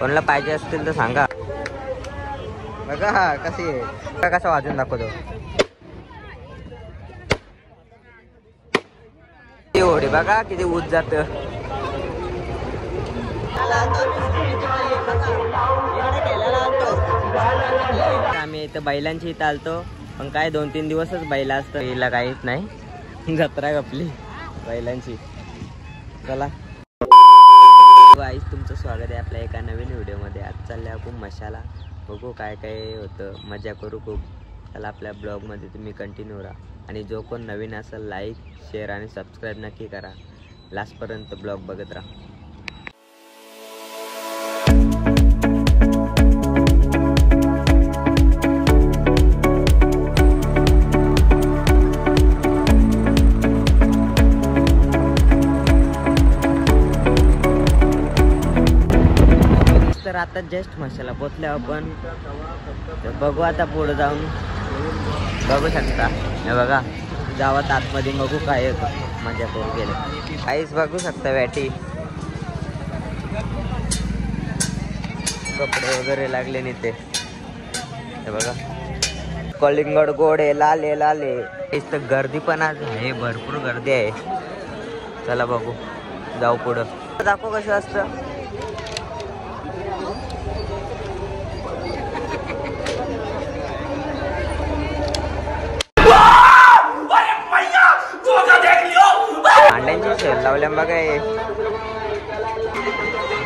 कोणाला पाहिजे असतील तर सांगा. बघा हा कशी आहे, कसा वाजून दाखवतो. एवढी बघा किती ऊस जात. आम्ही इथं बैलांची इथं आलतो, पण काय 2-3 दिवसच बैला असतं, हिला काहीच नाही. जत्रा गपली बैलांची. चला गाईस, तुमचं स्वागत आहे आपल्या एका नवीन व्हिडिओमध्ये. आज चालले आपण मशाला. बघू काय काय होतं, मजा करू खूप. चला आपल्या ब्लॉगमध्ये तुम्ही कंटिन्यू राहा आणि जो कोण नवीन असेल लाईक शेअर आणि सबस्क्राईब नक्की करा. लास्टपर्यंत ब्लॉग बघत राहा. तर आता जस्ट मशाला पोचले आपण. तर बघू आता पुढे जाऊन, बघू शकता. हे बघा गावात आतमध्ये बघू काय होतं, मजा करून गेले. काहीच बघू शकता वॅटी कपडे वगैरे लागले नाही ते. हे बघा कलिंगड गोड आहे, लाले लाले. इथं गर्दी पण आज आहे, भरपूर गर्दी आहे. चला बघू, जाऊ पुढं, दाखव कसं असतं. अंड्यांची शेल लावल्या बघा,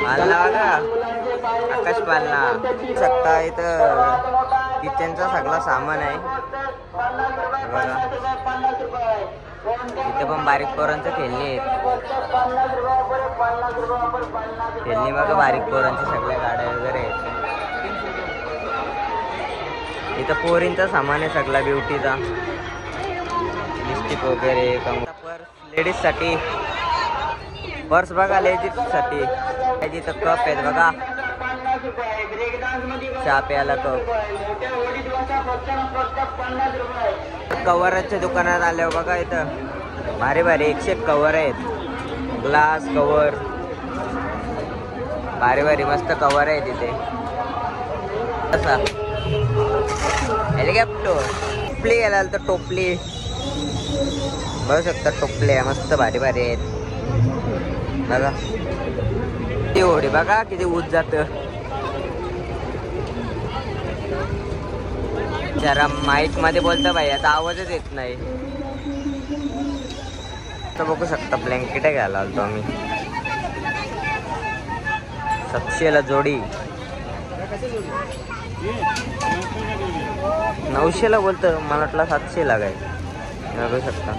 पालना बघा, आकाश पालना शकता. इथं किचनचा सगळा सामान आहे बघा. इथे पण बारीक पोरांचं खेळणी आहेत, खेळणी बघा बारीक पोरांच्या सगळ्या गाड्या वगैरे आहेत. इथं पोरींचा सामान आहे सगळा, ब्युटीचा लिपस्टिक वगैरे. पर्स लेडीज साठी, पर्स बघा लेडीज साठी. इथं कप आहेत बघा, चहा प्यायला कप. कवराच्या दुकानात आल्यावर बघा इथं भारी भारी 101 कवर आहेत, ग्लास कवर भारी भारी मस्त कवर आहे तिथे. कसा हेलिकॉप्टर टोपली गेला तर टोपली बघू शकता. टोपले मस्त भारी भारी आहेत बघा. एवढी बघा किती ऊस जात. जरा माईक मध्ये बोलता भाई, आता आवाजच येत नाही. तर बघू शकता ब्लँकेट घ्यायला आलतो आम्ही. 700 जोडी, 900 बोलतो, मला वाटलं 700 लागायचं. बघू शकता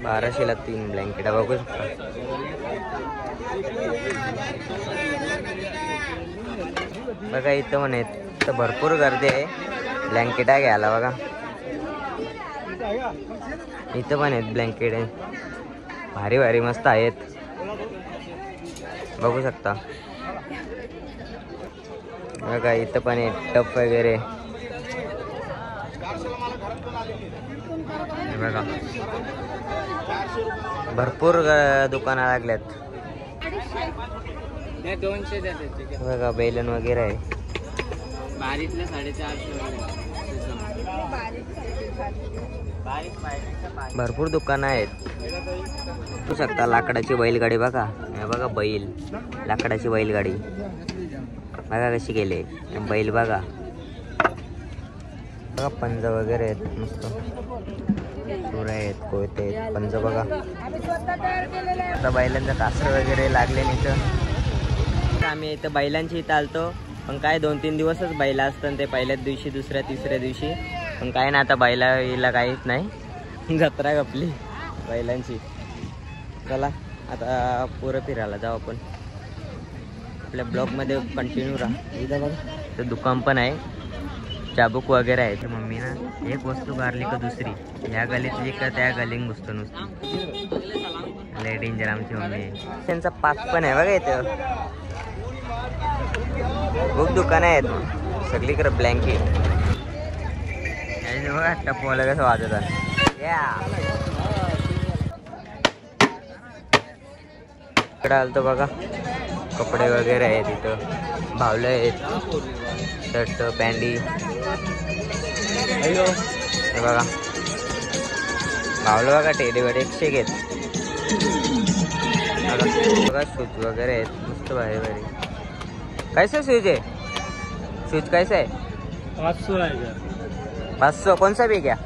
1200 3 ब्लँकेट बघू शकता. बघा इथं पण आहेत, तर भरपूर गर्दी आहे ब्लँकेट घ्यायला बघा. इथं पण आहेत ब्लँकेट आहे, भारी भारी मस्त आहेत बघू शकता. बघा इथं पण आहे टप वगैरे बघा. भरपूर दुकानं लागल्यात बघा. बैलन वगैरे आहे, बारीतल्या 450. भरपूर दुकानं आहेत बघू शकता. लाकडाची बैलगाडी बघा, हे बघा बैल, लाकडाची बैलगाडी बघा कशी गेले. बैल बघा बघा. पंज वगैरे आहेत मस्त, सुरे आहेत, कोयते आहेत, पंज बघा. आता बैलांचं कासर वगैरे लागले इथं. आम्ही इथं बैलांची इथं आलतो, पण काय 2-3 दिवसच बैला असतं ते. पहिल्याच दिवशी, दुसऱ्या तिसऱ्या दिवशी, पण काय ना आता बैला हिला काहीच नाही. जत्रा गपली बैलांची. चला आता पुरं फिरायला जाऊ आपण. आपल्या ब्लॉगमध्ये कंटिन्यू राहा. इथं बघा तर दुकान पण आहे, चाबूक वगैरे आहे. तर मम्मी ना एक वस्तू गारली का दुसरी, या गलीतली का त्या गलीत घुसतो नुसतं. लय डेंजर आमची मम्मी. त्यांचा पाक पण आहे बघा इथं. खूप दुकानं आहेत सगळीकडे. ब्लँकेट बघा, टपवाला कसं वाजत आहे. इकडे आलतो बघा, कपडे वगैरे आहेत इथं, भावले आहेत, शर्ट पॅन्टी. हे बघा भावलं बघा, टेडीवर 100 घेत बघा. शूज वगैरे आहेत मस्त भारी भारी. कैसे शूज आहे? शूज कैसे आहे? 500 आहे. 500 कोणसा बी घ्या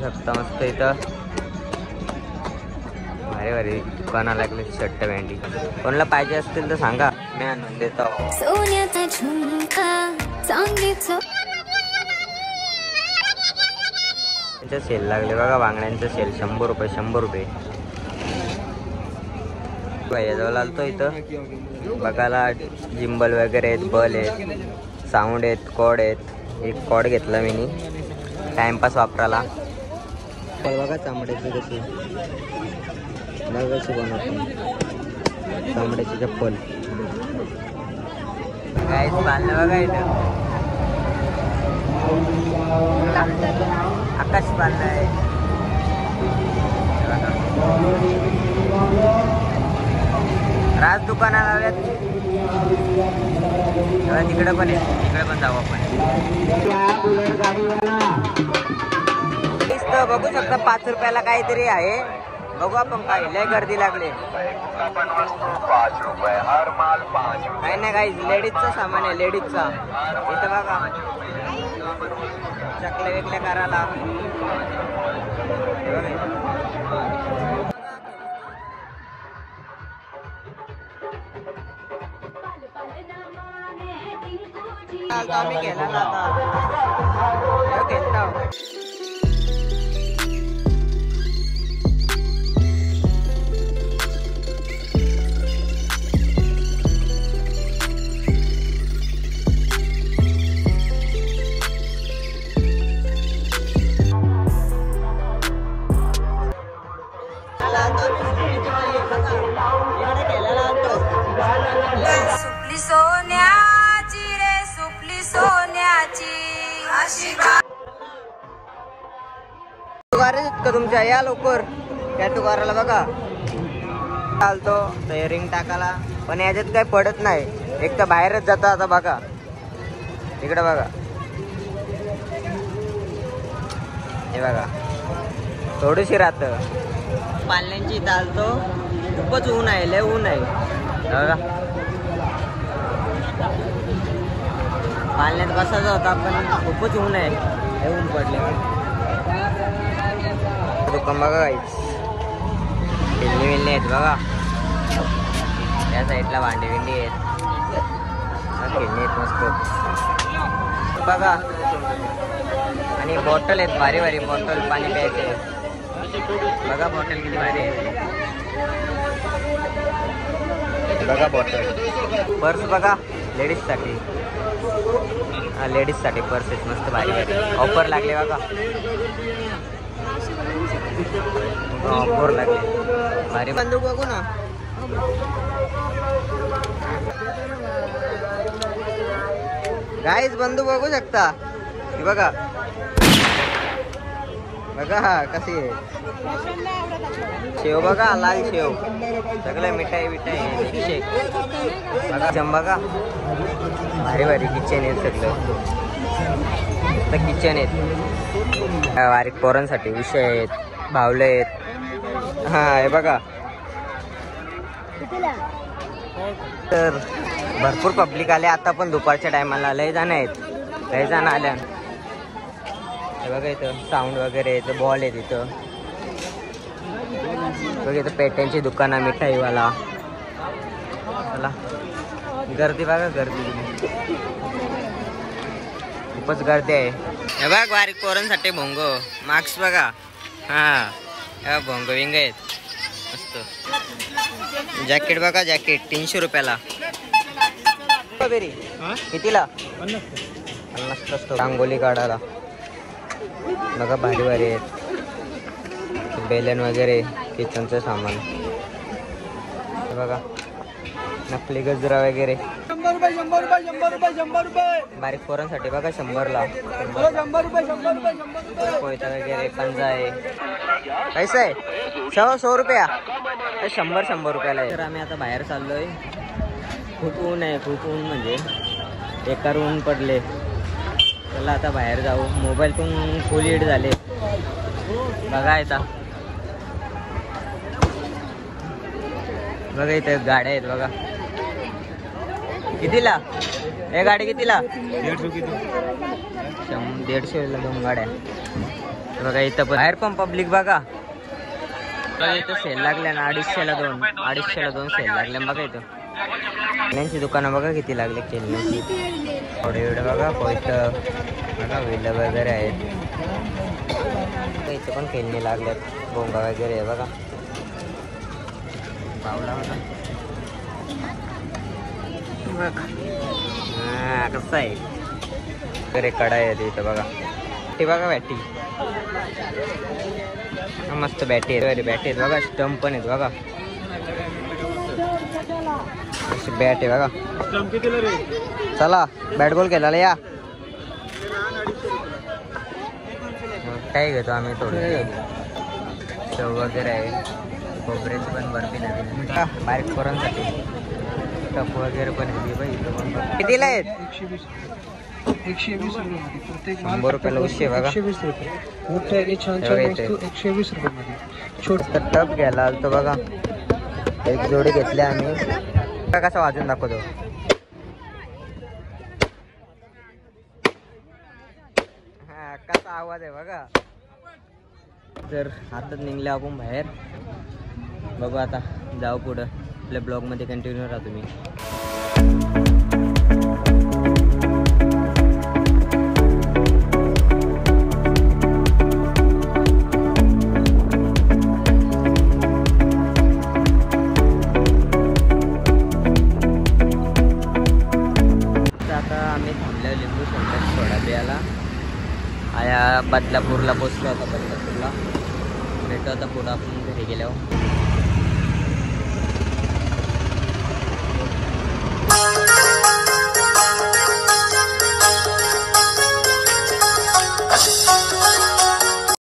शकता. मस्त इथं भारी भारी दुकाना लागले शर्ट पॅन्टी. कोणाला पाहिजे असतील तर सांगा, मी आणून देतो. त्यांचा सेल लागले बघा, बांगड्यांचा सेल 100 रुपये 100 रुपये. जवळ आलतो इथं बघायला. जिंबल वगैरे आहेत, बल आहेत, साऊंड आहेत, कॉड आहेत. एक कॉड घेतला मी टाइमपास वापरायला. बघा चामड्याची कशी कशी बनवतो चामड्याची चप्पल. काहीच बांधलं बघा इथं. आकाश बांधलं आहे. राज दुकानात आल्यात. तिकडे पण आहे, तिकडे पण जाऊ आपण. बघू शकता 5 रुपयाला काहीतरी आहे. बघू आपण काय. लय गर्दी लागली. काही नाही काही लेडीजचं सामान आहे, लेडीजचा. इथं बघा चकले वेकले करायला. आम्ही घ्यायला सुपली सोन्याची रे सुपली सोन्याची अशी तुकारे का तुमच्या, या लवकर त्या तुकाराला बघा. चालतो रिंग टाकायला, पण याच्यात काही पडत नाही. एक तर बाहेरच जातो. आता बघा इकडे बघा, हे बघा थोडीशी राहतं. पाल्यांची चालतो. खूपच ऊन आहे, लय ऊन आहे बघा. पालण्यात बसायचा होता पण खूपच ऊन आहे, लय ऊन पडले. दुकान बघा काहीच खेळणी मिळणी आहेत बघा. त्या साईडला भांडी बिंडी आहेत, खेळणी आहेत मस्त बघा. आणि बॉटल आहेत भारी भारी बॉटल, पाणी प्यायचे बघा. बॉटल किती भारी आहे बघा. बॉटल पर्स बघा, लेडीजसाठी. लेडीजसाठी पर्स आहेत मस्त भारी भारी. ऑफर लागले बघा, ऑफर लागले भारी. बंदूक बघू ना. गाईज बंदूक बघू शकता ही बघा. बघा कशी आहे शेव बघा, लाल शेव सगळं मिठाई बिठाई शेक बघा. बघा भारी भारी किचन आहेत सगळं. किचन आहेत बारीक पोरांसाठी. विषय आहेत, भावले आहेत. हा हे बघा. तर भरपूर पब्लिक आले आता पण दुपारच्या टायमाला. लय जण आहेत, लय जण आल्या. हे बघा इथं साऊंड वगैरे येतं, बॉल आहे तिथं बघा. इथं पेट्यांची दुकानं, मिठाईवाला. चला गर्दी बघा, गर्दी खूपच गर्दी आहे. हे बघ बारीक पोरांसाठी भोंगो. मार्क्स बघा. हा भोंगो विंग आहेत मस्त. जॅकेट बघा, जॅकेट 300 रुपयाला. कितीला? 50 असतो. रांगोली काढायला बघा भारी भारी आहेत. बेलन वगैरे किचनचं सामान बघा. नकली गजरा वगैरे 100 रुपये 100 रुपये 100 रुपये 100 रुपये. बारीक पोरांसाठी बघा 100ला. 100 रुपये 100 रुपये 100 रुपये. कोयता वगैरे पंजा आहे. कैसा आहे? 100 रुपया. 100 रुपयाला आहे. तर आम्ही आता बाहेर चाललोय. खूप ऊन आहे, खूप ऊन म्हणजे बेकार ऊन पडले. चला आता बाहेर जाऊ. मोबाईल पण फुल हीट झाले बघा. आता बघा इथे गाड्या आहेत बघा. कितीला हे गाडी? कितीला? 150 ला 2 गाड्या बघा. इथं पण बाहेर पण पब्लिक बघा. इथं सेल लागल्या ना 250ला 2 सेल लागल्या बघा. इथं खेळण्यांची दुकानं बघा किती लागले खेळण्याची. थोडे एवढे बघा. पोइटं बघा, विलं वगैरे आहेत. इथे पण खेळणी लागल्यात. भोंगा वगैरे आहे बघा. पावला बघा. हा कसं आहे वगैरे कढाई आहे इथं बघा. ते बघा बॅटी मस्त बॅटी आहेत. बॅटी आहेत बघा. स्टंप पण आहेत बघा. अशी बॅट आहे बघा. चला बॅट बॉल खेळायला या. काय घेतो आम्ही थोडे शेव वगैरे आहे. खोबऱ्याची पण बर्फी नवीन बारीक पोरांसाठी. टप वगैरे पण आहे. कितीला आहेत? 120 रुपये. 100 रुपयाला उशी आहे बघा. 120 रुपये. मोठे छान 120 रुपये मध्ये. छोटा टप घ्यायला आलतो बघा. एक जोडी घेतली आम्ही. कसा वाजून दाखवतो. हा कसा आवाज आहे बघा. तर आता निघले आपण बाहेर. बघू आता जाऊ पुढं. आपल्या ब्लॉग मध्ये कंटिन्यू राहा तुम्ही. आया बदलापूरला पोचलो होता. बदलापूरला भेटतो आता पुढं आपण घरी गेल्यावर.